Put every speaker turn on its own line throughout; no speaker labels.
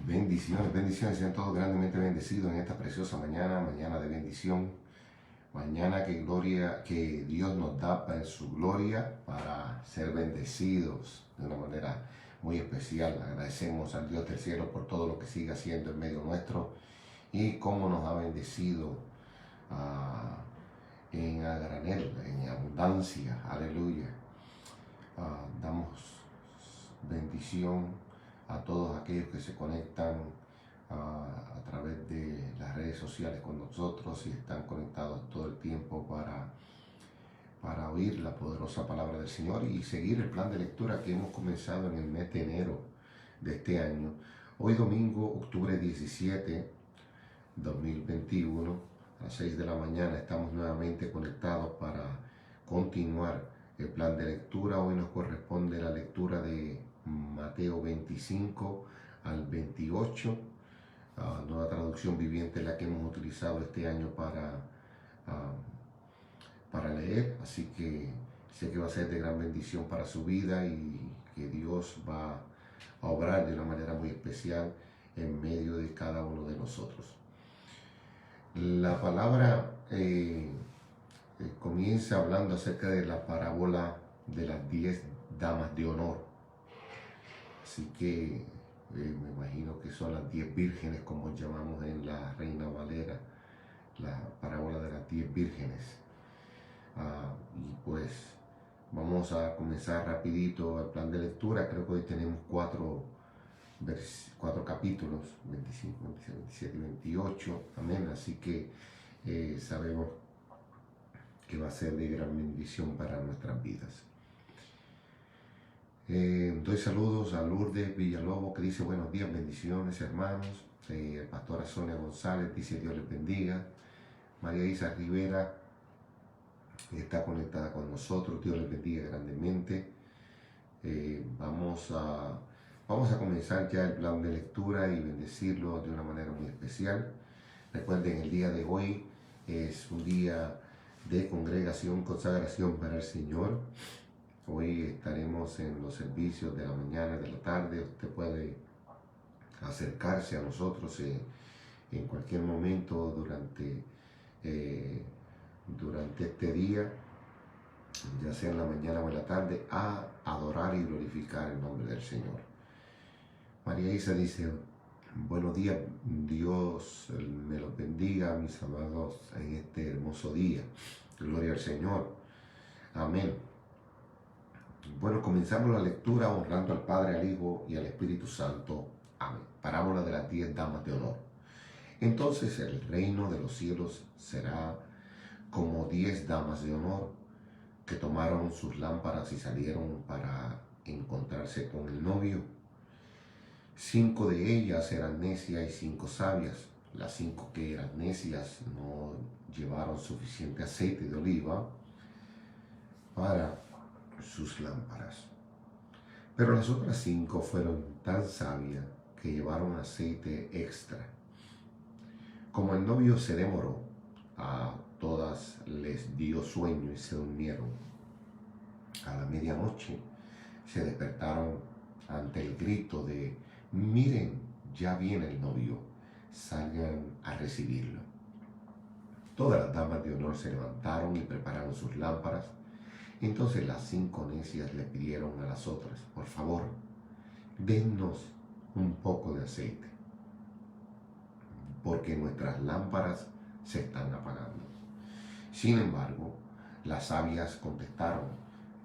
Bendiciones, bendiciones, sean todos grandemente bendecidos en esta preciosa mañana, mañana de bendición, mañana que Dios nos da en su gloria para ser bendecidos de una manera muy especial. Agradecemos al Dios del cielo por todo lo que sigue haciendo en medio nuestro y cómo nos ha bendecido en a granel, en abundancia, aleluya. Damos bendición a todos aquellos que se conectan a través de las redes sociales con nosotros y están conectados todo el tiempo para oír la poderosa palabra del Señor y seguir el plan de lectura que hemos comenzado en el mes de enero de este año. Hoy domingo, octubre 17, 2021, a las 6 de la mañana estamos nuevamente conectados para continuar el plan de lectura. Hoy nos corresponde la lectura de Mateo 25 al 28, nueva traducción viviente, la que hemos utilizado este año para leer, así que sé que va a ser de gran bendición para su vida y que Dios va a obrar de una manera muy especial en medio de cada uno de nosotros. La palabra comienza hablando acerca de la parábola de las 10 damas de honor. Así que me imagino que son las 10 vírgenes, como llamamos en la Reina Valera, la parábola de las 10 vírgenes. Y pues vamos a comenzar rapidito el plan de lectura. Creo que hoy tenemos cuatro capítulos, 25, 26, 27 y 28. Amén. Así que sabemos que va a ser de gran bendición para nuestras vidas. Doy saludos a Lourdes Villalobos, que dice buenos días, bendiciones hermanos. Pastora Sonia González dice Dios les bendiga. María Isa Rivera está conectada con nosotros, Dios les bendiga grandemente. Vamos a comenzar ya el plan de lectura y bendecirlo de una manera muy especial. Recuerden, el día de hoy es un día de congregación, consagración para el Señor. Hoy estaremos en los servicios de la mañana y de la tarde. Usted puede acercarse a nosotros en cualquier momento durante este día, ya sea en la mañana o en la tarde, a adorar y glorificar el nombre del Señor. María Isa dice, buenos días, Dios me los bendiga, mis amados, en este hermoso día. Gloria al Señor. Amén. Bueno, comenzamos la lectura honrando al Padre, al Hijo y al Espíritu Santo. Amén. Parábola de las 10 damas de honor. Entonces el reino de los cielos será como 10 damas de honor que tomaron sus lámparas y salieron para encontrarse con el novio. 5 de ellas eran necias y 5 sabias. Las 5 que eran necias no llevaron suficiente aceite de oliva para sus lámparas. Pero las otras 5 fueron tan sabias que llevaron aceite extra. Como el novio se demoró, a todas les dio sueño y se durmieron. A la medianoche se despertaron ante el grito de miren, ya viene el novio, salgan a recibirlo. Todas las damas de honor se levantaron y prepararon sus lámparas. Entonces las 5 necias le pidieron a las otras, por favor, dennos un poco de aceite, porque nuestras lámparas se están apagando. Sin embargo, las sabias contestaron,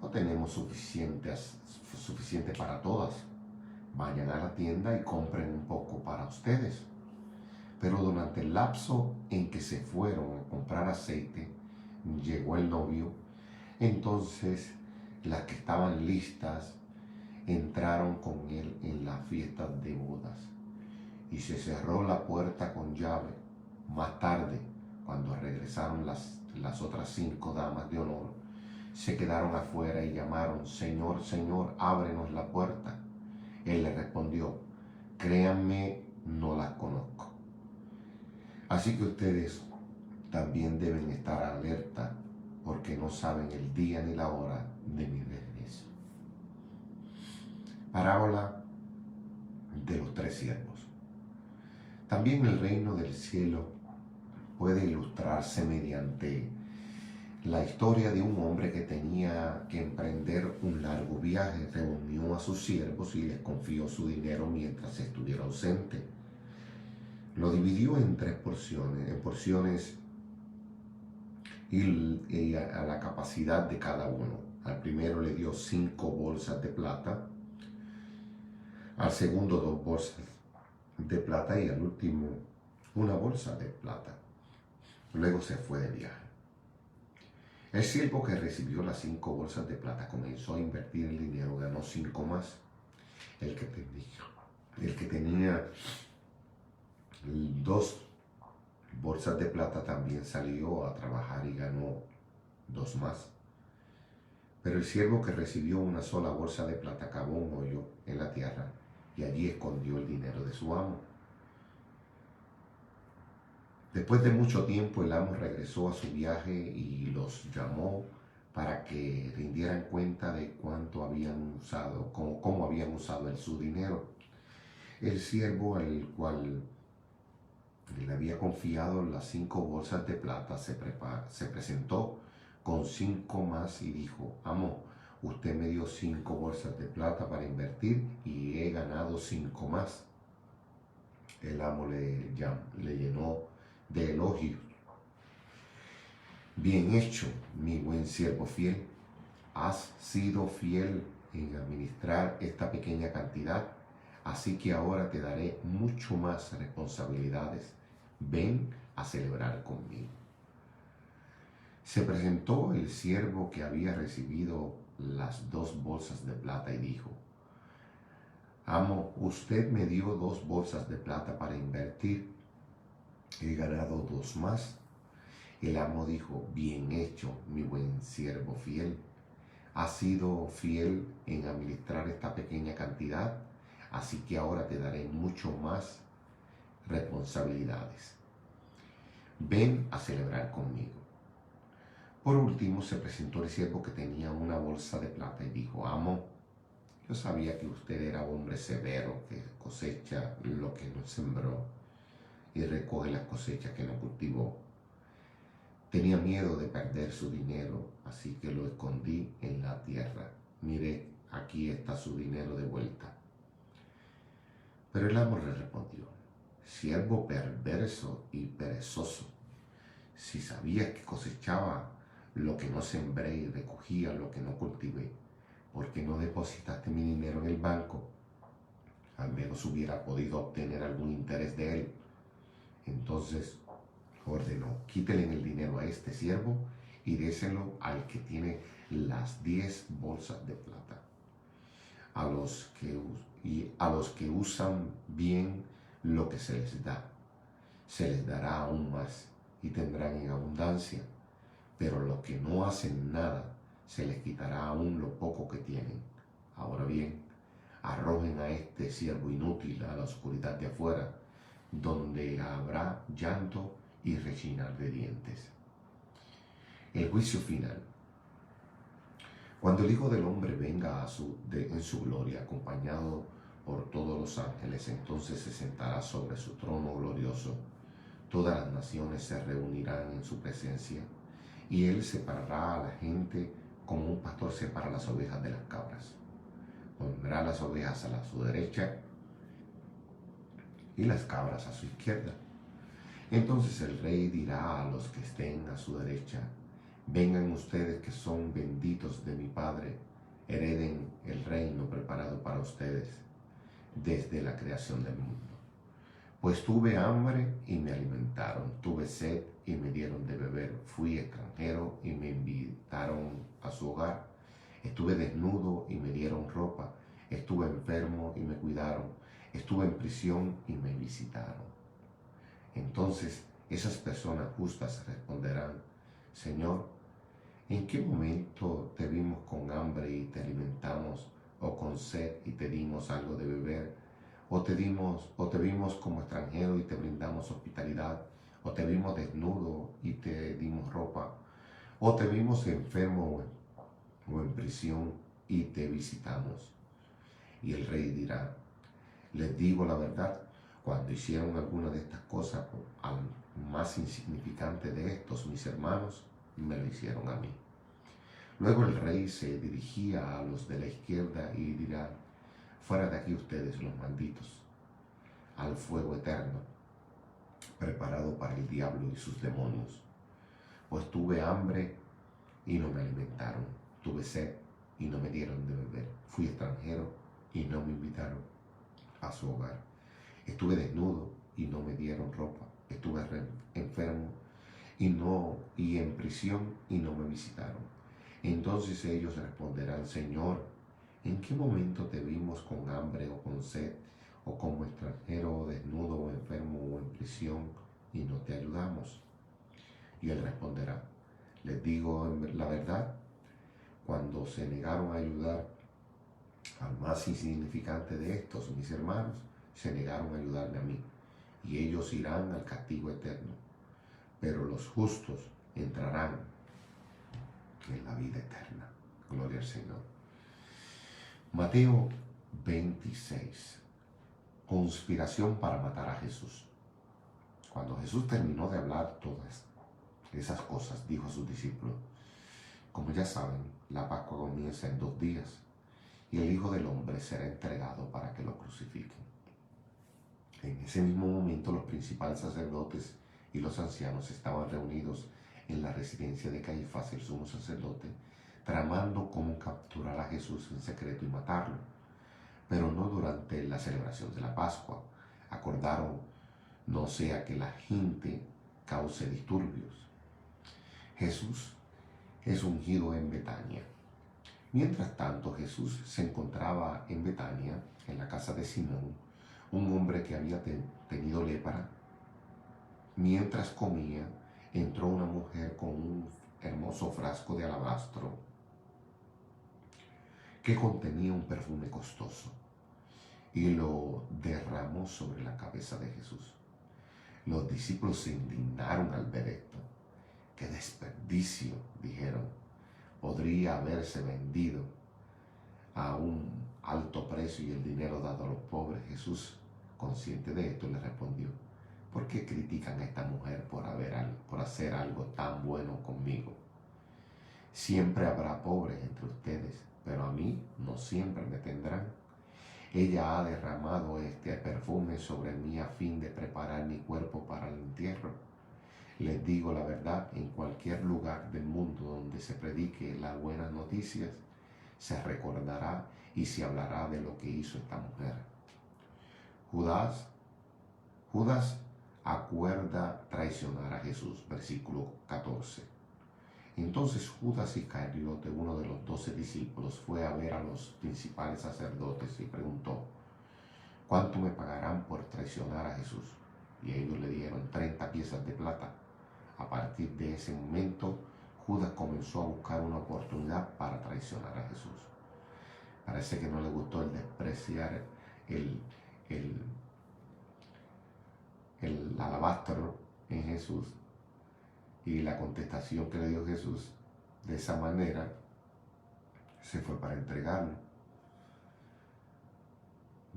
no tenemos suficiente para todas. Vayan a la tienda y compren un poco para ustedes. Pero durante el lapso en que se fueron a comprar aceite, llegó el novio. Entonces las que estaban listas entraron con él en la fiesta de bodas y se cerró la puerta con llave. Más tarde, cuando regresaron las otras 5 damas de honor, se quedaron afuera y llamaron, Señor, Señor, ábrenos la puerta. Él les respondió, créanme, no las conozco. Así que ustedes también deben estar alerta, porque no saben el día ni la hora de mi regreso. Parábola de los 3 siervos. También el reino del cielo puede ilustrarse mediante la historia de un hombre que tenía que emprender un largo viaje. Reunió a sus siervos y les confió su dinero mientras estuviera ausente. Lo dividió en 3 porciones, y a la capacidad de cada uno. Al primero le dio 5 bolsas de plata, al segundo 2 bolsas de plata y al último 1 bolsa de plata. Luego se fue de viaje. El siervo que recibió las 5 bolsas de plata comenzó a invertir el dinero, ganó 5 más. El que tenía 2 bolsas de plata también salió a trabajar y ganó 2 más. Pero el siervo que recibió una sola bolsa de plata cavó un hoyo en la tierra y allí escondió el dinero de su amo. Después de mucho tiempo el amo regresó a su viaje y los llamó para que rindieran cuenta de cuánto habían usado, cómo habían usado su dinero. El siervo al cual le había confiado las 5 bolsas de plata se presentó con 5 más y dijo: amo, usted me dio 5 bolsas de plata para invertir y he ganado 5 más. El amo le llenó de elogios. Bien hecho, mi buen siervo fiel. Has sido fiel en administrar esta pequeña cantidad, así que ahora te daré mucho más responsabilidades. Ven a celebrar conmigo. Se presentó el siervo que había recibido las 2 bolsas de plata y dijo: amo, usted me dio 2 bolsas de plata para invertir. He ganado 2 más. El amo dijo: bien hecho, mi buen siervo fiel. Has sido fiel en administrar esta pequeña cantidad, así que ahora te daré mucho más responsabilidades. Ven a celebrar conmigo. Por último se presentó el siervo que tenía una bolsa de plata y dijo: amo, yo sabía que usted era hombre severo, que cosecha lo que no sembró y recoge las cosechas que no cultivó. Tenía miedo de perder su dinero, así que lo escondí en la tierra. Mire, aquí está su dinero de vuelta. Pero el amo le respondió: siervo perverso y perezoso, si sabías que cosechaba lo que no sembré y recogía lo que no cultivé, ¿por qué no depositaste mi dinero en el banco? Al menos hubiera podido obtener algún interés de él. Entonces ordenó: quítele el dinero a este siervo y déselo al que tiene las 10 bolsas de plata. A los que usan bien lo que se les da, se les dará aún más y tendrán en abundancia. Pero a los que no hacen nada, se les quitará aún lo poco que tienen. Ahora bien, arrojen a este siervo inútil a la oscuridad de afuera, donde habrá llanto y rechinar de dientes. El juicio final. Cuando el Hijo del Hombre venga en su gloria, acompañado por todos los ángeles, entonces se sentará sobre su trono glorioso. Todas las naciones se reunirán en su presencia, y él separará a la gente como un pastor separa las ovejas de las cabras. Pondrá las ovejas a su derecha y las cabras a su izquierda. Entonces el rey dirá a los que estén a su derecha: vengan ustedes que son benditos de mi Padre, hereden el reino preparado para ustedes desde la creación del mundo. Pues tuve hambre y me alimentaron, tuve sed y me dieron de beber, fui extranjero y me invitaron a su hogar, estuve desnudo y me dieron ropa, estuve enfermo y me cuidaron, estuve en prisión y me visitaron. Entonces esas personas justas responderán: Señor, ¿en qué momento te vimos con hambre y te alimentamos, o con sed y te dimos algo de beber? ¿O te vimos como extranjero y te brindamos hospitalidad? ¿O te vimos desnudo y te dimos ropa? ¿O te vimos enfermo o en prisión y te visitamos? Y el rey dirá: les digo la verdad, Cuando hicieron alguna de estas cosas al más insignificante de estos, mis hermanos, me lo hicieron a mí. Luego el rey se dirigía a los de la izquierda y dirá: fuera de aquí ustedes, los malditos, al fuego eterno, preparado para el diablo y sus demonios. Pues tuve hambre y no me alimentaron, tuve sed y no me dieron de beber, fui extranjero y no me invitaron a su hogar, estuve desnudo y no me dieron ropa, estuve enfermo y en prisión y no me visitaron. Entonces ellos responderán: Señor, ¿en qué momento te vimos con hambre o con sed, o como extranjero, o desnudo, o enfermo, o en prisión, y no te ayudamos? Y él responderá: les digo la verdad, cuando se negaron a ayudar al más insignificante de estos, mis hermanos, se negaron a ayudarme a mí, y ellos irán al castigo eterno, pero los justos entrarán en la vida eterna. Gloria al Señor. Mateo 26. Conspiración para matar a Jesús. Cuando Jesús terminó de hablar todas esas cosas, dijo a sus discípulos: como ya saben, la Pascua comienza en 2 días, y el Hijo del Hombre será entregado para que lo crucifiquen. En ese mismo momento los principales sacerdotes y los ancianos estaban reunidos en la residencia de Caifás, el sumo sacerdote, tramando cómo capturar a Jesús en secreto y matarlo, pero no durante la celebración de la Pascua. Acordaron: no sea que la gente cause disturbios. Jesús es ungido en Betania. Mientras tanto, Jesús se encontraba en Betania, en la casa de Simón, un hombre que había tenido lepra. Mientras comía, entró una mujer con un hermoso frasco de alabastro que contenía un perfume costoso y lo derramó sobre la cabeza de Jesús. Los discípulos se indignaron al ver esto. ¡Qué desperdicio!, dijeron. Podría haberse vendido a un alto precio y el dinero dado a los pobres. Jesús, consciente de esto, le respondió: ¿por qué critican a esta mujer por hacer algo tan bueno conmigo? Siempre habrá pobres entre ustedes, pero a mí no siempre me tendrán. Ella ha derramado este perfume sobre mí a fin de preparar mi cuerpo para el entierro. Les digo la verdad, en cualquier lugar del mundo donde se predique las buenas noticias, se recordará y se hablará de lo que hizo esta mujer. Judas acuerda traicionar a Jesús, versículo 14. Entonces Judas Iscariote, uno de los 12 discípulos, fue a ver a los principales sacerdotes y preguntó: ¿cuánto me pagarán por traicionar a Jesús? Y ellos le dieron 30 piezas de plata. A partir de ese momento, Judas comenzó a buscar una oportunidad para traicionar a Jesús. Parece que no le gustó el despreciar el alabastro en Jesús y la contestación que le dio Jesús. De esa manera se fue para entregarlo.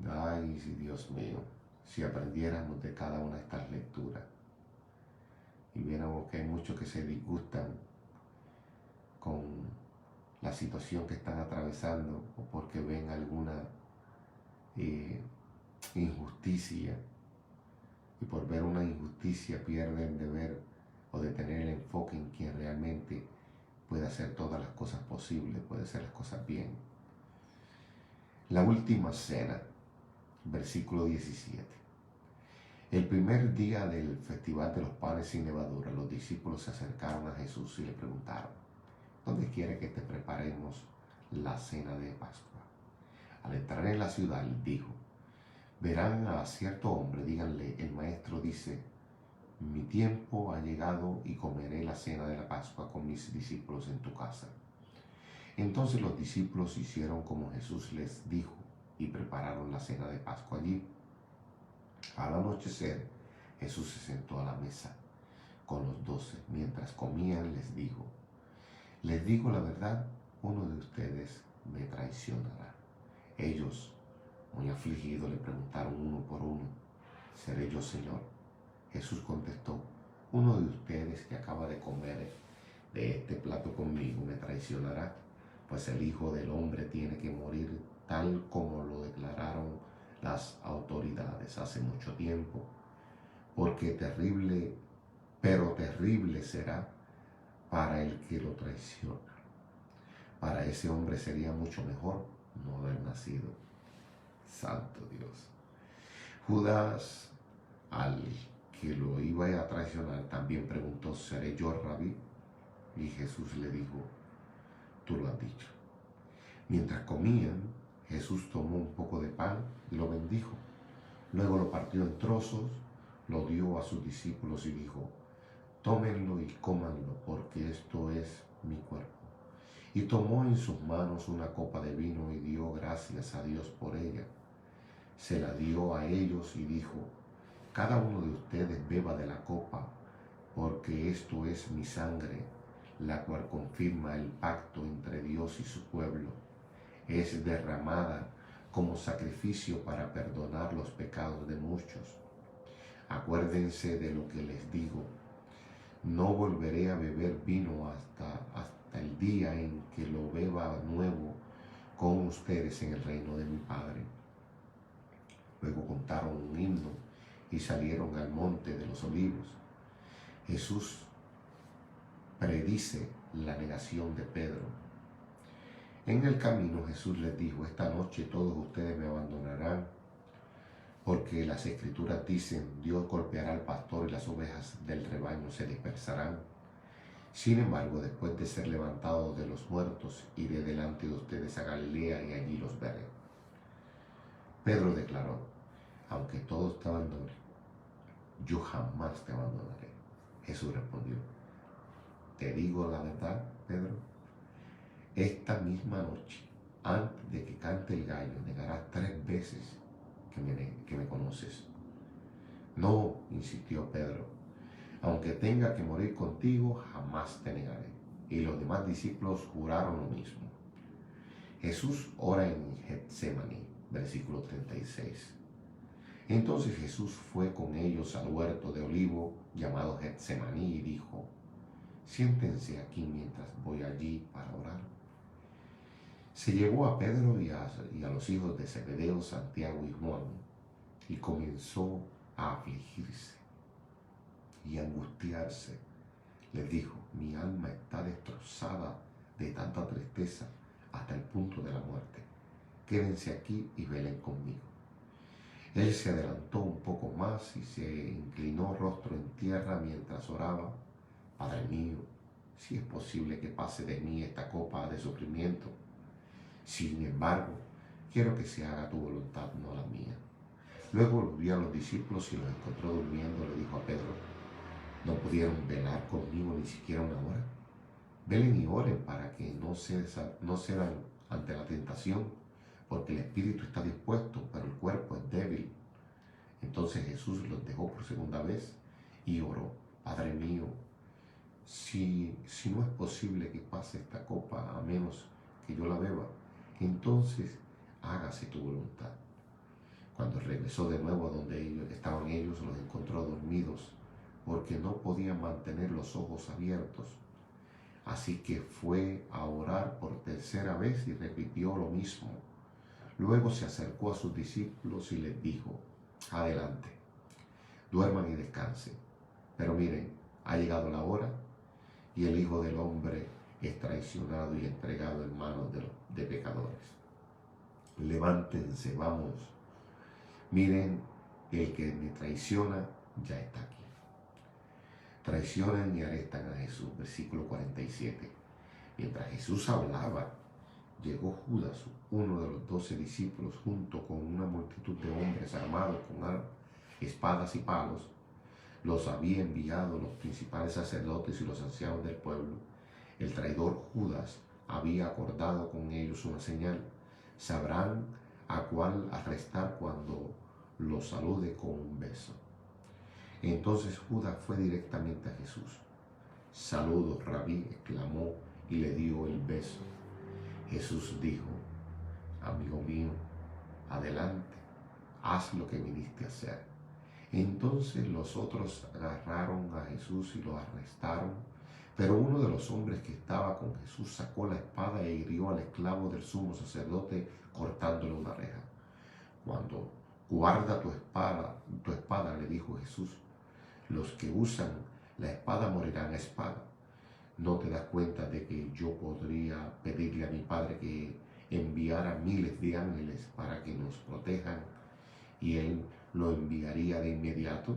Ay, sí, Dios mío, si aprendiéramos de cada una de estas lecturas y viéramos que hay muchos que se disgustan con la situación que están atravesando o porque ven alguna injusticia, y por ver una injusticia pierden de ver o de tener el enfoque en quien realmente puede hacer todas las cosas posibles, puede hacer las cosas bien. La última cena, versículo 17. El primer día del festival de los panes sin levadura, los discípulos se acercaron a Jesús y le preguntaron: ¿dónde quiere que te preparemos la cena de Pascua? Al entrar en la ciudad, dijo: verán a cierto hombre, díganle, el maestro dice: mi tiempo ha llegado y comeré la cena de la Pascua con mis discípulos en tu casa. Entonces los discípulos hicieron como Jesús les dijo y prepararon la cena de Pascua allí. Al anochecer, Jesús se sentó a la mesa con los 12. Mientras comían, les digo la verdad, uno de ustedes me traicionará. Ellos, muy afligidos, le preguntaron uno por uno: ¿Seré yo, Señor? Jesús contestó, uno de ustedes que acaba de comer de este plato conmigo me traicionará, pues el Hijo del Hombre tiene que morir tal como lo declararon las autoridades hace mucho tiempo, porque terrible será para el que lo traiciona. Para ese hombre sería mucho mejor no haber nacido. Santo Dios. Judas, al que lo iba a traicionar, también preguntó, ¿seré yo, Rabí? Y Jesús le dijo, tú lo has dicho. Mientras comían, Jesús tomó un poco de pan y lo bendijo. Luego lo partió en trozos, lo dio a sus discípulos y dijo, tómenlo y cómanlo, porque esto es mi cuerpo. Y tomó en sus manos una copa de vino y dio gracias a Dios por ella. Se la dio a ellos y dijo, cada uno de ustedes beba de la copa, porque esto es mi sangre, la cual confirma el pacto entre Dios y su pueblo. Es derramada como sacrificio para perdonar los pecados de muchos. Acuérdense de lo que les digo. No volveré a beber vino hasta el día en que lo beba nuevo con ustedes en el reino de mi Padre. Luego contaron un himno y salieron al monte de los olivos. Jesús predice la negación de Pedro. En el camino Jesús les dijo, esta noche todos ustedes me abandonarán, porque las Escrituras dicen, Dios golpeará al pastor y las ovejas del rebaño se dispersarán. Sin embargo, después de ser levantado de los muertos, iré delante de ustedes a Galilea y allí los veré. Pedro declaró, aunque todos te abandonen, yo jamás te abandonaré. Jesús respondió, te digo la verdad, Pedro, esta misma noche, antes de que cante el gallo, negarás 3 veces que me conoces. No, insistió Pedro, aunque tenga que morir contigo, jamás te negaré. Y los demás discípulos juraron lo mismo. Jesús ora en Getsemaní, versículo 36. Entonces Jesús fue con ellos al huerto de olivo llamado Getsemaní y dijo, siéntense aquí mientras voy allí para orar. Se llevó a Pedro y a los hijos de Zebedeo, Santiago y Juan, y comenzó a afligirse y a angustiarse. Les dijo, mi alma está destrozada de tanta tristeza hasta el punto de la muerte. Quédense aquí y velen conmigo. Él se adelantó un poco más y se inclinó rostro en tierra mientras oraba. Padre mío, si es posible que pase de mí esta copa de sufrimiento. Sin embargo, quiero que se haga tu voluntad, no la mía. Luego volvió a los discípulos y los encontró durmiendo. Le dijo a Pedro, ¿no pudieron velar conmigo ni siquiera una hora? Velen y oren para que no cedan ante la tentación, porque el espíritu está dispuesto, pero el cuerpo es débil. Entonces Jesús los dejó por segunda vez y oró, Padre mío, si no es posible que pase esta copa a menos que yo la beba, entonces hágase tu voluntad. Cuando regresó de nuevo a donde estaban ellos, los encontró dormidos, porque no podían mantener los ojos abiertos. Así que fue a orar por tercera vez y repitió lo mismo. Luego se acercó a sus discípulos y les dijo, adelante, duerman y descansen. Pero miren, ha llegado la hora y el Hijo del Hombre es traicionado y entregado en manos de pecadores. Levántense, vamos. Miren, el que me traiciona ya está aquí. Traicionan y arrestan a Jesús. Versículo 47. Mientras Jesús hablaba, llegó Judas, uno de los 12 discípulos, junto con una multitud de hombres armados con espadas y palos. Los había enviado los principales sacerdotes y los ancianos del pueblo. El traidor Judas había acordado con ellos una señal. Sabrán a cuál arrestar cuando los salude con un beso. Entonces Judas fue directamente a Jesús. Saludos, Rabí, exclamó y le dio el beso. Jesús dijo, amigo mío, adelante, haz lo que viniste a hacer. Entonces los otros agarraron a Jesús y lo arrestaron. Pero uno de los hombres que estaba con Jesús sacó la espada e hirió al esclavo del sumo sacerdote cortándole una oreja. Cuando guarda tu espada, le dijo Jesús, los que usan la espada morirán a espada. ¿No te das cuenta de que yo podría pedirle a mi Padre que enviara miles de ángeles para que nos protejan y Él lo enviaría de inmediato?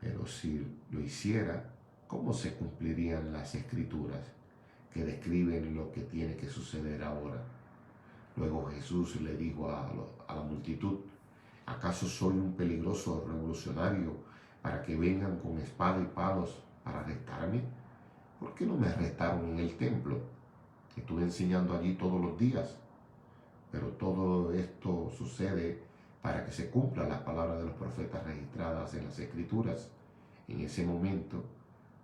Pero si lo hiciera, ¿cómo se cumplirían las escrituras que describen lo que tiene que suceder ahora? Luego Jesús le dijo a la multitud, ¿acaso soy un peligroso revolucionario para que vengan con espada y palos para arrestarme? ¿Por qué no me arrestaron en el templo? Estuve enseñando allí todos los días. Pero todo esto sucede para que se cumplan las palabras de los profetas registradas en las Escrituras. En ese momento,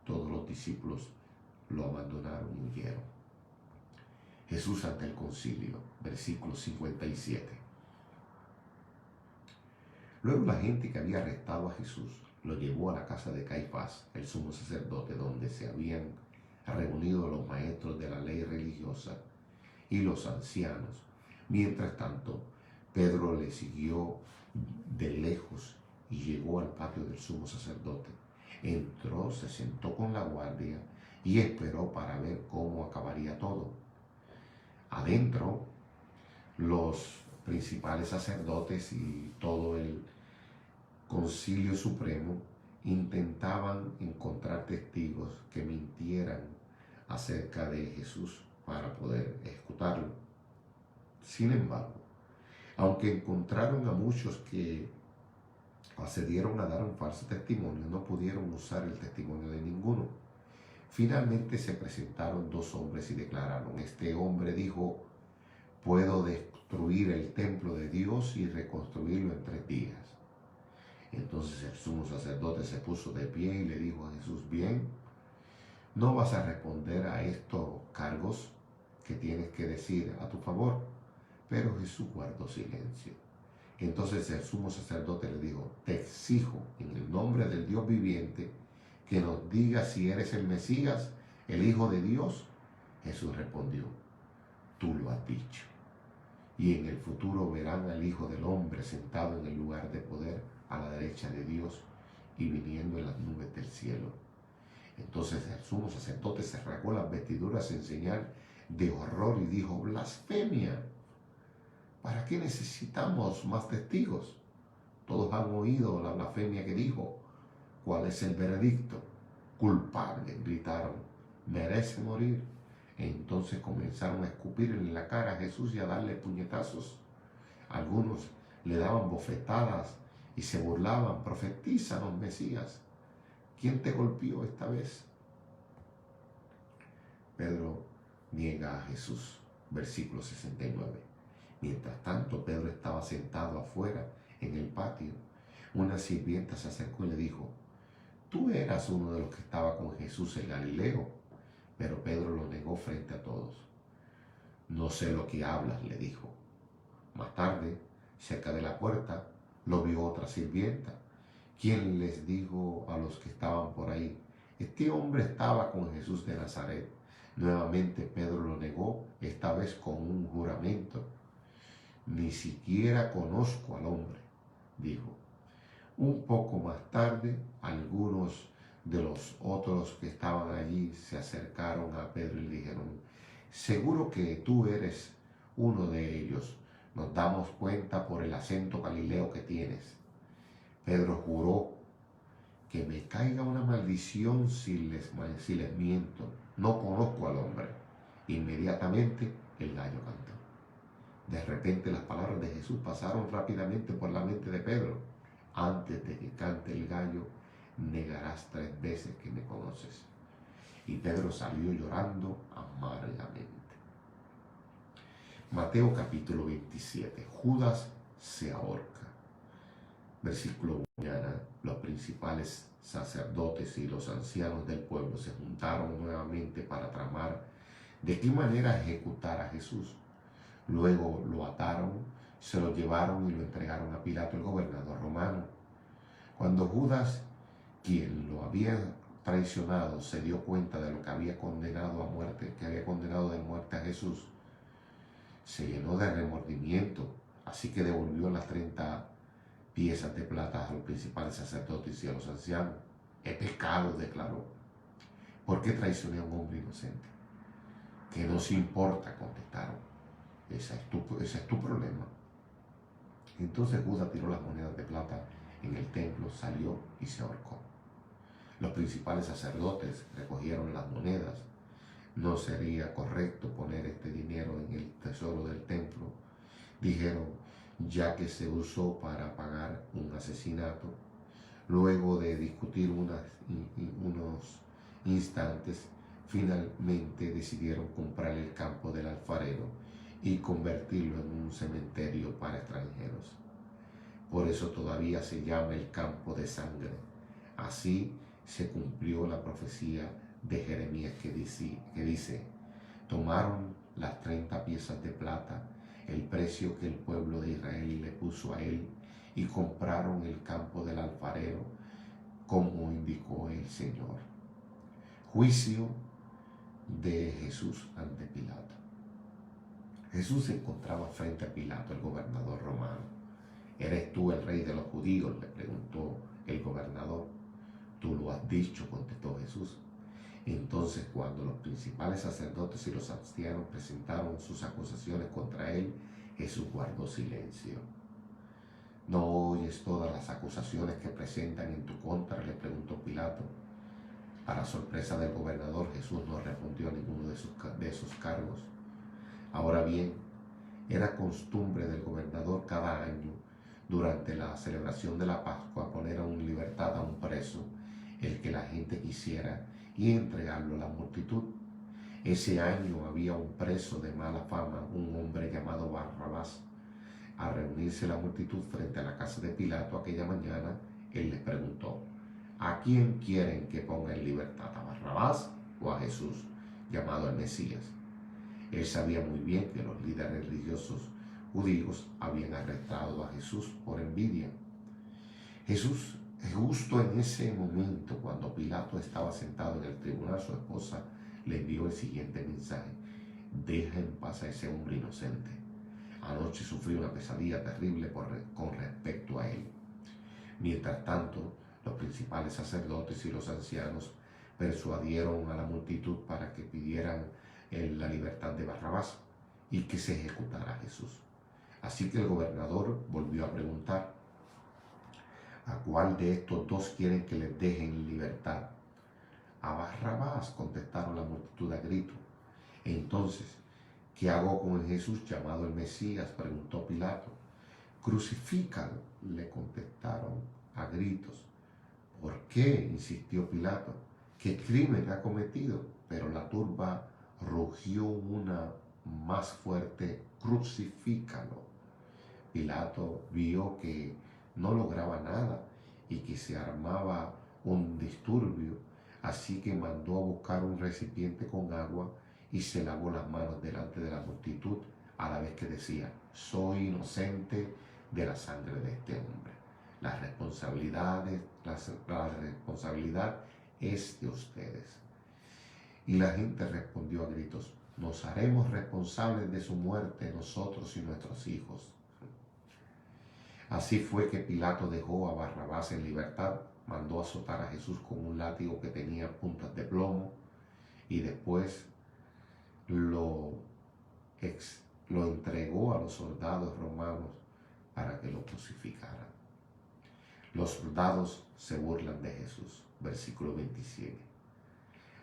todos los discípulos lo abandonaron y huyeron. Jesús ante el concilio, versículo 57. Luego la gente que había arrestado a Jesús lo llevó a la casa de Caifás, el sumo sacerdote, donde se habían reunido los maestros de la ley religiosa y los ancianos. Mientras tanto, Pedro le siguió de lejos y llegó al patio del sumo sacerdote. Entró, se sentó con la guardia y esperó para ver cómo acabaría todo. Adentro, los principales sacerdotes y todo el concilio supremo intentaban encontrar testigos que mintieran acerca de Jesús para poder ejecutarlo. Sin embargo, aunque encontraron a muchos que accedieron a dar un falso testimonio, no pudieron usar el testimonio de ninguno. Finalmente se presentaron dos hombres y declararon, este hombre dijo, puedo destruir el templo de Dios y reconstruirlo en 3 días. Entonces el sumo sacerdote se puso de pie y le dijo a Jesús, bien, ¿no vas a responder a estos cargos que tienes que decir a tu favor? Pero Jesús guardó silencio. Entonces el sumo sacerdote le dijo, te exijo en el nombre del Dios viviente que nos digas si eres el Mesías, el Hijo de Dios. Jesús respondió, tú lo has dicho. Y en el futuro verán al Hijo del Hombre sentado en el lugar de poder a la derecha de Dios y viniendo en las nubes del cielo. Entonces el sumo sacerdote se rasgó las vestiduras en señal de horror y dijo, blasfemia. ¿Para qué necesitamos más testigos? Todos han oído la blasfemia que dijo. ¿Cuál es el veredicto? Culpable, gritaron. Merece morir. Entonces comenzaron a escupirle en la cara a Jesús y a darle puñetazos. Algunos le daban bofetadas y se burlaban. Profetízanos, Mesías. ¿Quién te golpeó esta vez? Pedro niega a Jesús. Versículo 69. Mientras tanto, Pedro estaba sentado afuera en el patio. Una sirvienta se acercó y le dijo, tú eras uno de los que estaba con Jesús el Galileo. Pero Pedro lo negó frente a todos. No sé lo que hablas, le dijo. Más tarde, cerca de la puerta, lo vio otra sirvienta, quien les dijo a los que estaban por ahí, este hombre estaba con Jesús de Nazaret. Nuevamente Pedro lo negó, esta vez con un juramento. Ni siquiera conozco al hombre, dijo. Un poco más tarde, algunos de los otros que estaban allí se acercaron a Pedro y le dijeron, seguro que tú eres uno de ellos, nos damos cuenta por el acento galileo que tienes. Pedro juró, que me caiga una maldición si les miento, no conozco al hombre. Inmediatamente el gallo cantó. De repente las palabras de Jesús pasaron rápidamente por la mente de Pedro. Antes de que cante el gallo, negarás 3 veces que me conoces. Y Pedro salió llorando amargamente. Mateo capítulo 27. Judas se ahorca. Versículo 1. Mañana, los principales sacerdotes y los ancianos del pueblo se juntaron nuevamente para tramar de qué manera ejecutar a Jesús. Luego lo ataron, se lo llevaron y lo entregaron a Pilato, el gobernador romano. Cuando Judas, quien lo había traicionado, se dio cuenta de lo que había condenado a muerte, que había condenado de muerte a Jesús, se llenó de remordimiento, así que devolvió las 30 piezas de plata a los principales sacerdotes y a los ancianos. He pecado, declaró. ¿Por qué traicioné a un hombre inocente? Que no se importa, contestaron. Ese es tu problema. Entonces Judas tiró las monedas de plata en el templo, salió y se ahorcó. Los principales sacerdotes recogieron las monedas. No sería correcto poner este dinero en el tesoro del templo, dijeron, ya que se usó para pagar un asesinato. Luego de discutir unos instantes, finalmente decidieron comprar el campo del alfarero y convertirlo en un cementerio para extranjeros. Por eso todavía se llama el campo de sangre. Así se cumplió la profecía de Jeremías que dice, tomaron las 30 piezas de plata, el precio que el pueblo de Israel le puso a él, y compraron el campo del alfarero, como indicó el Señor. Juicio de Jesús ante Pilato. Jesús se encontraba frente a Pilato, el gobernador romano. ¿Eres tú el rey de los judíos?, le preguntó el gobernador. Tú lo has dicho, contestó Jesús. Entonces, cuando los principales sacerdotes y los ancianos presentaron sus acusaciones contra él, Jesús guardó silencio. ¿No oyes todas las acusaciones que presentan en tu contra?, le preguntó Pilato. Para sorpresa del gobernador, Jesús no respondió a ninguno de esos cargos. Ahora bien, era costumbre del gobernador cada año, durante la celebración de la Pascua, poner en libertad a un preso, el que la gente quisiera, y entregarlo a la multitud. Ese año había un preso de mala fama, un hombre llamado Barrabás. Al reunirse la multitud frente a la casa de Pilato aquella mañana, él les preguntó, ¿a quién quieren que ponga en libertad, a Barrabás o a Jesús, llamado el Mesías? Él sabía muy bien que los líderes religiosos judíos habían arrestado a Jesús por envidia. Jesús, justo en ese momento, cuando Pilato estaba sentado en el tribunal, su esposa le envió el siguiente mensaje: deja en paz a ese hombre inocente. Anoche sufrí una pesadilla terrible con respecto a él. Mientras tanto, los principales sacerdotes y los ancianos persuadieron a la multitud para que pidieran la libertad de Barrabás y que se ejecutara a Jesús. Así que el gobernador volvió a preguntar, ¿a cuál de estos dos quieren que les dejen en libertad? A Barrabás, contestaron la multitud a grito. Entonces, ¿qué hago con el Jesús llamado el Mesías?, preguntó Pilato. Crucifícalo, le contestaron a gritos. ¿Por qué?, insistió Pilato. ¿Qué crimen ha cometido? Pero la turba rugió una más fuerte: crucifícalo. Pilato vio que no lograba nada y que se armaba un disturbio, así que mandó a buscar un recipiente con agua y se lavó las manos delante de la multitud, a la vez que decía, soy inocente de la sangre de este hombre. La responsabilidad es de ustedes. Y la gente respondió a gritos, nos haremos responsables de su muerte nosotros y nuestros hijos. Así fue que Pilato dejó a Barrabás en libertad, mandó azotar a Jesús con un látigo que tenía puntas de plomo y después lo entregó a los soldados romanos para que lo crucificaran. Los soldados se burlan de Jesús. Versículo 27.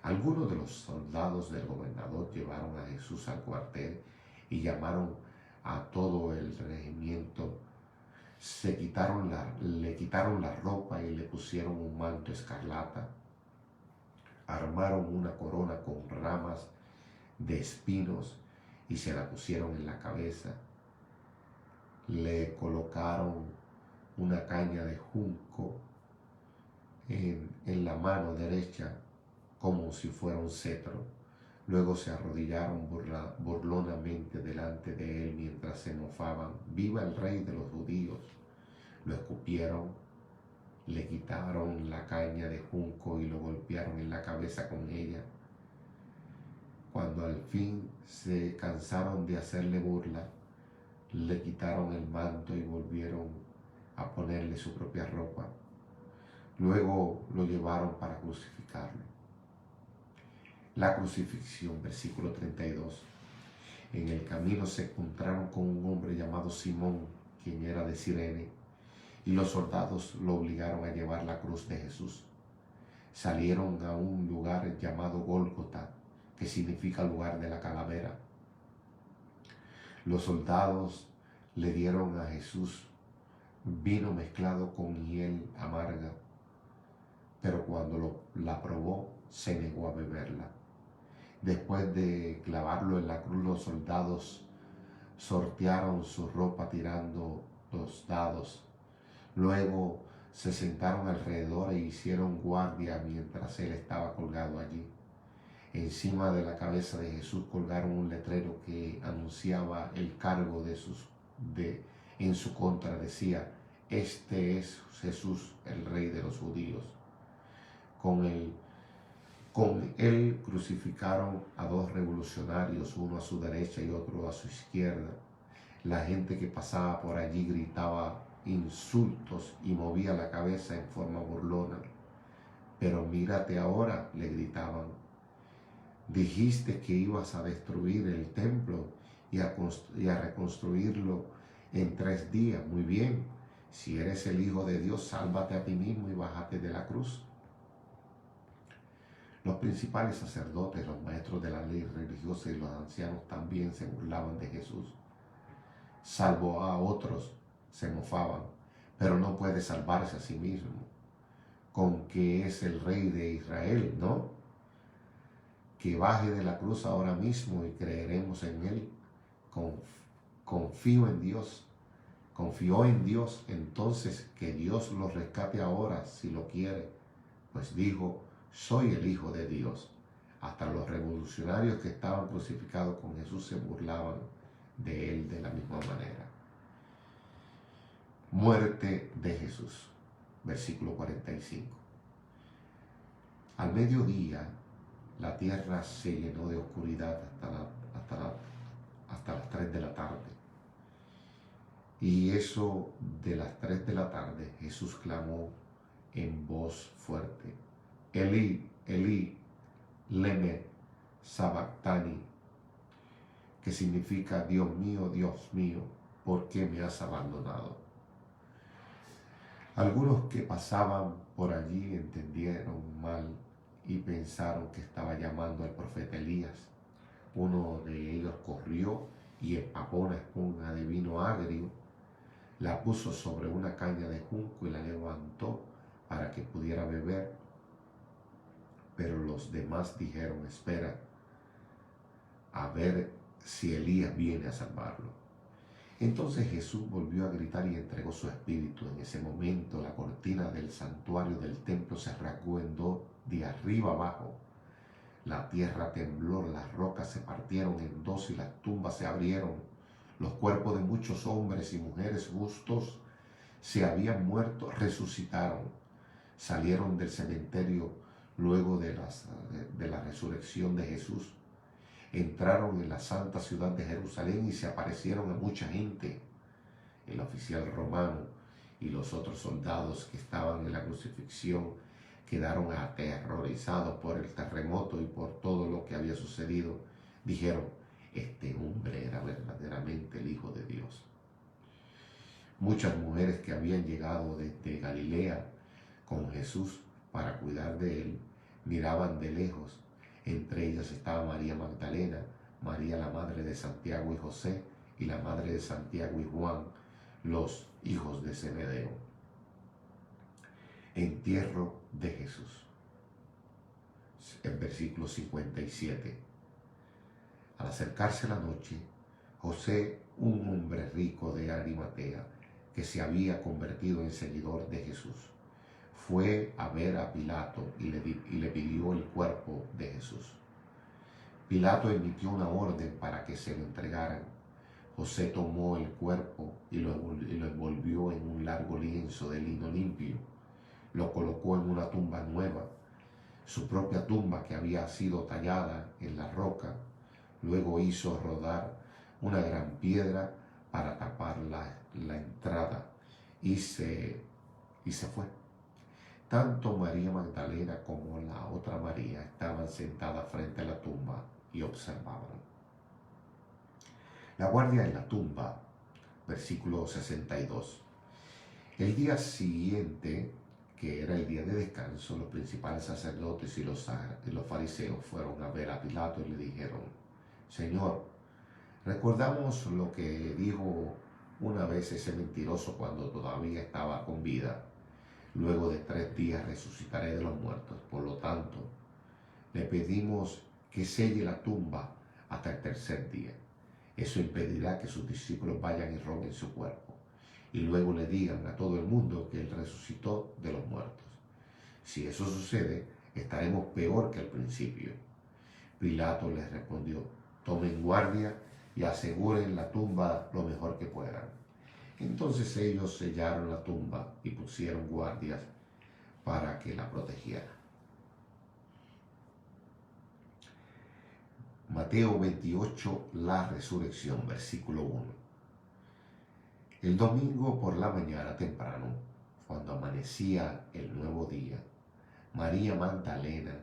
Algunos de los soldados del gobernador llevaron a Jesús al cuartel y llamaron a todo el regimiento. Le quitaron la ropa y le pusieron un manto escarlata. Armaron una corona con ramas de espinos y se la pusieron en la cabeza. Le colocaron una caña de junco en la mano derecha como si fuera un cetro. Luego se arrodillaron burlonamente delante de él mientras se mofaban. ¡Viva el rey de los judíos! Lo escupieron, le quitaron la caña de junco y lo golpearon en la cabeza con ella. Cuando al fin se cansaron de hacerle burla, le quitaron el manto y volvieron a ponerle su propia ropa. Luego lo llevaron para crucificarlo. La crucifixión, versículo 32. En el camino se encontraron con un hombre llamado Simón, quien era de Cirene, y los soldados lo obligaron a llevar la cruz de Jesús. Salieron a un lugar llamado Gólgota, que significa lugar de la calavera. Los soldados le dieron a Jesús vino mezclado con hiel amarga, pero cuando la probó, se negó a beberla. Después de clavarlo en la cruz, los soldados sortearon su ropa tirando los dados. Luego se sentaron alrededor e hicieron guardia mientras él estaba colgado allí. Encima de la cabeza de Jesús colgaron un letrero que anunciaba el cargo en su contra. Decía: "Este es Jesús, el Rey de los judíos". Con él crucificaron a dos revolucionarios, uno a su derecha y otro a su izquierda. La gente que pasaba por allí gritaba insultos y movía la cabeza en forma burlona. "Pero mírate ahora", le gritaban. "Dijiste que ibas a destruir el templo y a reconstruirlo en 3 días. Muy bien, si eres el Hijo de Dios, sálvate a ti mismo y bájate de la cruz". Los principales sacerdotes, los maestros de la ley religiosa y los ancianos también se burlaban de Jesús. Salvo a otros, se mofaban, pero no puede salvarse a sí mismo. Con que es el Rey de Israel, ¿no? Que baje de la cruz ahora mismo y creeremos en él. Confío en Dios. Confió en Dios, entonces que Dios lo rescate ahora si lo quiere, pues dijo: "Soy el Hijo de Dios". Hasta los revolucionarios que estaban crucificados con Jesús se burlaban de él de la misma manera. Muerte de Jesús, versículo 45. Al mediodía, la tierra se llenó de oscuridad hasta las 3 de la tarde. Y eso de las 3 de la tarde, Jesús clamó en voz fuerte: "Elí, Elí, lema sabactani", que significa: Dios mío, ¿por qué me has abandonado? Algunos que pasaban por allí entendieron mal y pensaron que estaba llamando al profeta Elías. Uno de ellos corrió y empapó una esponja de vino agrio, la puso sobre una caña de junco y la levantó para que pudiera beber. Pero los demás dijeron: "Espera a ver si Elías viene a salvarlo". Entonces Jesús volvió a gritar y entregó su espíritu. En ese momento la cortina del santuario del templo se rasgó en dos, de arriba abajo. La tierra tembló, las rocas se partieron en dos y las tumbas se abrieron. Los cuerpos de muchos hombres y mujeres justos se habían muerto, resucitaron. Salieron del cementerio luego de la resurrección de Jesús. Entraron en la santa ciudad de Jerusalén y se aparecieron a mucha gente. El oficial romano y los otros soldados que estaban en la crucifixión quedaron aterrorizados por el terremoto y por todo lo que había sucedido. Dijeron: "Este hombre era verdaderamente el Hijo de Dios". Muchas mujeres que habían llegado desde Galilea con Jesús para cuidar de él miraban de lejos. Entre ellas estaba María Magdalena, María la madre de Santiago y José, y la madre de Santiago y Juan, los hijos de Zebedeo. Entierro de Jesús. En versículo 57. Al acercarse la noche, José, un hombre rico de Arimatea, que se había convertido en seguidor de Jesús, fue a ver a Pilato y le pidió el cuerpo de Jesús. Pilato emitió una orden para que se lo entregaran. José tomó el cuerpo y lo envolvió en un largo lienzo de lino limpio. lo colocó en una tumba nueva, su propia tumba que había sido tallada en la roca. Luego hizo rodar una gran piedra para tapar la entrada y se fue. Tanto María Magdalena como la otra María estaban sentadas frente a la tumba y observaban. La guardia en la tumba, versículo 62. El día siguiente, que era el día de descanso, los principales sacerdotes y los fariseos fueron a ver a Pilato y le dijeron: Señor, recordamos lo que dijo una vez ese mentiroso cuando todavía estaba con vida. Luego de 3 días resucitaré de los muertos. Por lo tanto, le pedimos que selle la tumba hasta el 3er día. Eso impedirá que sus discípulos vayan y roben su cuerpo y luego le digan a todo el mundo que él resucitó de los muertos. Si eso sucede, estaremos peor que al principio. Pilato les respondió: tomen guardia y aseguren la tumba lo mejor que puedan. Entonces ellos sellaron la tumba y pusieron guardias para que la protegieran. Mateo 28, la resurrección, versículo 1. El domingo por la mañana temprano, cuando amanecía el nuevo día, María Magdalena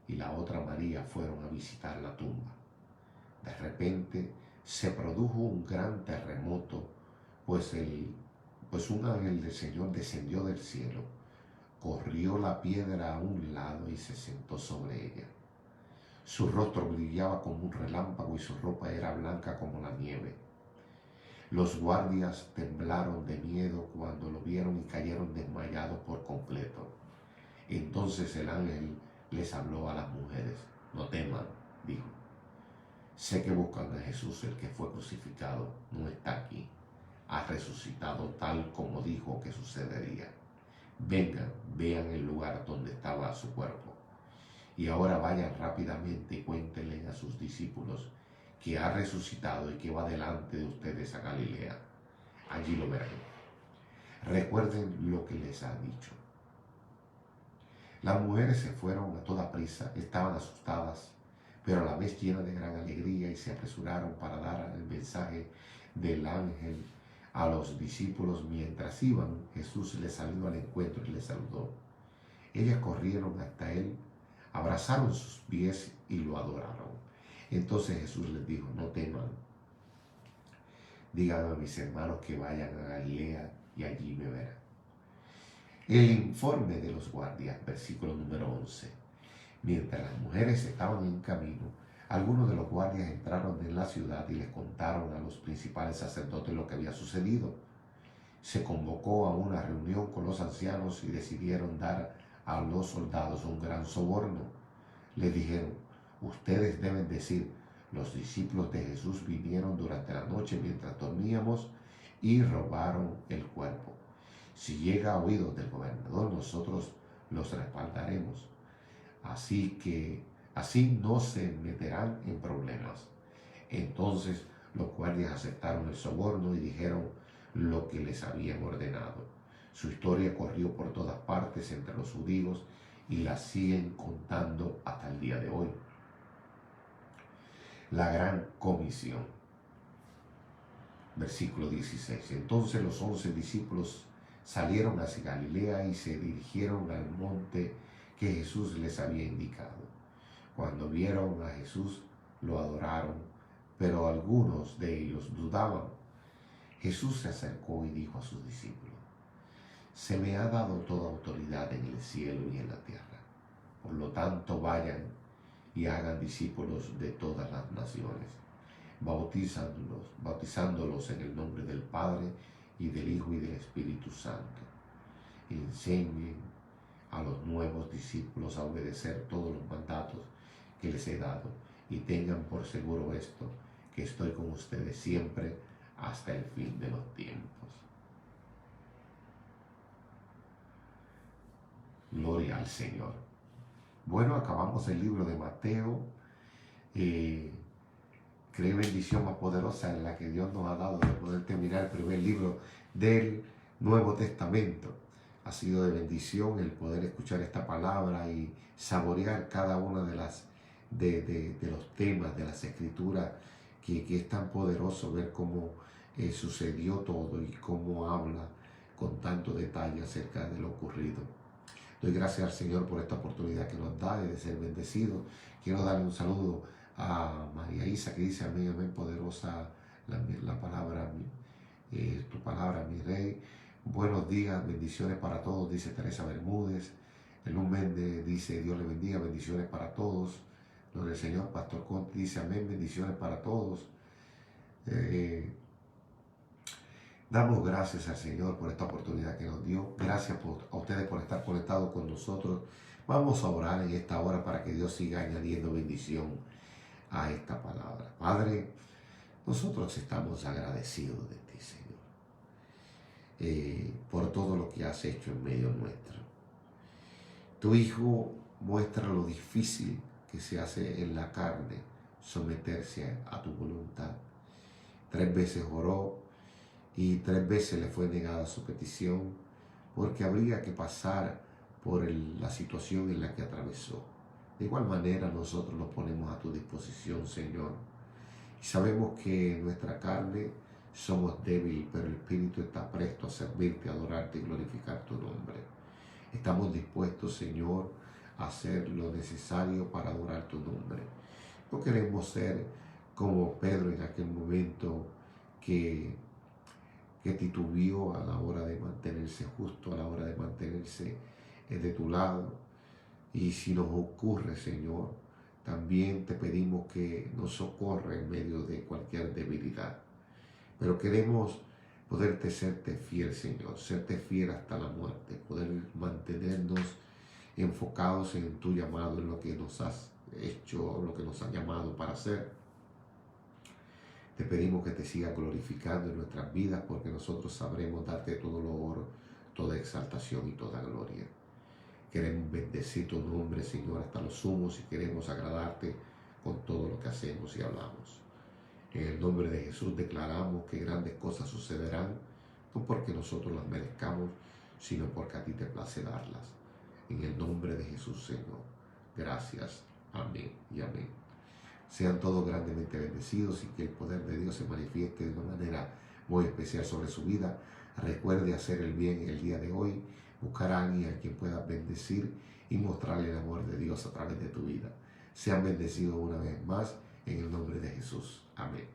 y la otra María fueron a visitar la tumba. De repente se produjo un gran terremoto, pues un ángel del Señor descendió del cielo, corrió la piedra a un lado y se sentó sobre ella. Su rostro brillaba como un relámpago y su ropa era blanca como la nieve. Los guardias temblaron de miedo cuando lo vieron y cayeron desmayados por completo. Entonces el ángel les habló a las mujeres: no teman, dijo. Sé que buscan a Jesús, el que fue crucificado. No está aquí. Ha resucitado tal como dijo que sucedería. Vengan, vean el lugar donde estaba su cuerpo. Y ahora vayan rápidamente y cuéntenle a sus discípulos que ha resucitado y que va delante de ustedes a Galilea. Allí lo verán. Recuerden lo que les ha dicho. Las mujeres se fueron a toda prisa, estaban asustadas, pero a la vez llenas de gran alegría, y se apresuraron para dar el mensaje del ángel a los discípulos. Mientras iban, Jesús les salió al encuentro y les saludó. Ellas corrieron hasta él, abrazaron sus pies y lo adoraron. Entonces Jesús les dijo: no teman, digan a mis hermanos que vayan a Galilea y allí me verán. El informe de los guardias, versículo número 11. Mientras las mujeres estaban en camino, algunos de los guardias entraron en la ciudad y les contaron a los principales sacerdotes lo que había sucedido. Se convocó a una reunión con los ancianos y decidieron dar a los soldados un gran soborno. Les dijeron: ustedes deben decir, los discípulos de Jesús vinieron durante la noche mientras dormíamos y robaron el cuerpo. Si llega a oídos del gobernador, nosotros los respaldaremos. Así no se meterán en problemas. Entonces los guardias aceptaron el soborno y dijeron lo que les habían ordenado. Su historia corrió por todas partes entre los judíos y la siguen contando hasta el día de hoy. La gran comisión. Versículo 16. Entonces los 11 discípulos salieron hacia Galilea y se dirigieron al monte que Jesús les había indicado. Cuando vieron a Jesús, lo adoraron, pero algunos de ellos dudaban. Jesús se acercó y dijo a sus discípulos: se me ha dado toda autoridad en el cielo y en la tierra. Por lo tanto, vayan y hagan discípulos de todas las naciones, bautizándolos en el nombre del Padre y del Hijo y del Espíritu Santo. Enseñen a los nuevos discípulos a obedecer todos los mandatos que les he dado, y tengan por seguro esto, que estoy con ustedes siempre hasta el fin de los tiempos. Gloria al Señor. Bueno, acabamos el libro de Mateo. Qué bendición más poderosa en la que Dios nos ha dado de poder terminar el primer libro del Nuevo Testamento. Ha sido de bendición el poder escuchar esta palabra y saborear cada una de los temas, de las escrituras, que es tan poderoso ver cómo sucedió todo y cómo habla con tanto detalle acerca de lo ocurrido. Doy gracias al Señor por esta oportunidad que nos da de ser bendecidos. Quiero darle un saludo a María Isa, que dice: amén, amén, poderosa la palabra, tu palabra, mi rey. Buenos días, bendiciones para todos, dice Teresa Bermúdez. Elun Méndez dice: Dios le bendiga, bendiciones para todos. Gloria al Señor. Pastor Conte dice: amén, bendiciones para todos. Damos gracias al Señor por esta oportunidad que nos dio. Gracias a ustedes por estar conectados con nosotros. Vamos a orar en esta hora para que Dios siga añadiendo bendición a esta palabra. Padre, nosotros estamos agradecidos de ti, Señor, por todo lo que has hecho en medio nuestro. Tu Hijo muestra lo difícil que se hace en la carne someterse a tu voluntad. 3 veces oró y 3 veces le fue negada su petición, porque habría que pasar por la situación en la que atravesó. De igual manera nosotros nos ponemos a tu disposición, Señor, y sabemos que en nuestra carne somos débiles, pero el Espíritu está presto a servirte, a adorarte y glorificar tu nombre. Estamos dispuestos, Señor, a hacer lo necesario para adorar tu nombre. No queremos ser como Pedro en aquel momento que titubeó a la hora de mantenerse justo, a la hora de mantenerse de tu lado. Y si nos ocurre, Señor, también te pedimos que nos socorra en medio de cualquier debilidad. Pero queremos poderte serte fiel, Señor, serte fiel hasta la muerte, poder mantenernos enfocados en tu llamado, en lo que nos has hecho, lo que nos has llamado para hacer. Te pedimos que te sigas glorificando en nuestras vidas, porque nosotros sabremos darte todo el honor, toda exaltación y toda gloria. Queremos bendecir tu nombre, Señor, hasta los sumos, y queremos agradarte con todo lo que hacemos y hablamos. En el nombre de Jesús declaramos que grandes cosas sucederán, no porque nosotros las merezcamos, sino porque a ti te place darlas. En el nombre de Jesús, Señor. Gracias. Amén y amén. Sean todos grandemente bendecidos y que el poder de Dios se manifieste de una manera muy especial sobre su vida. Recuerde hacer el bien en el día de hoy, buscar a alguien a quien pueda bendecir y mostrarle el amor de Dios a través de tu vida. Sean bendecidos una vez más en el nombre de Jesús. Amén.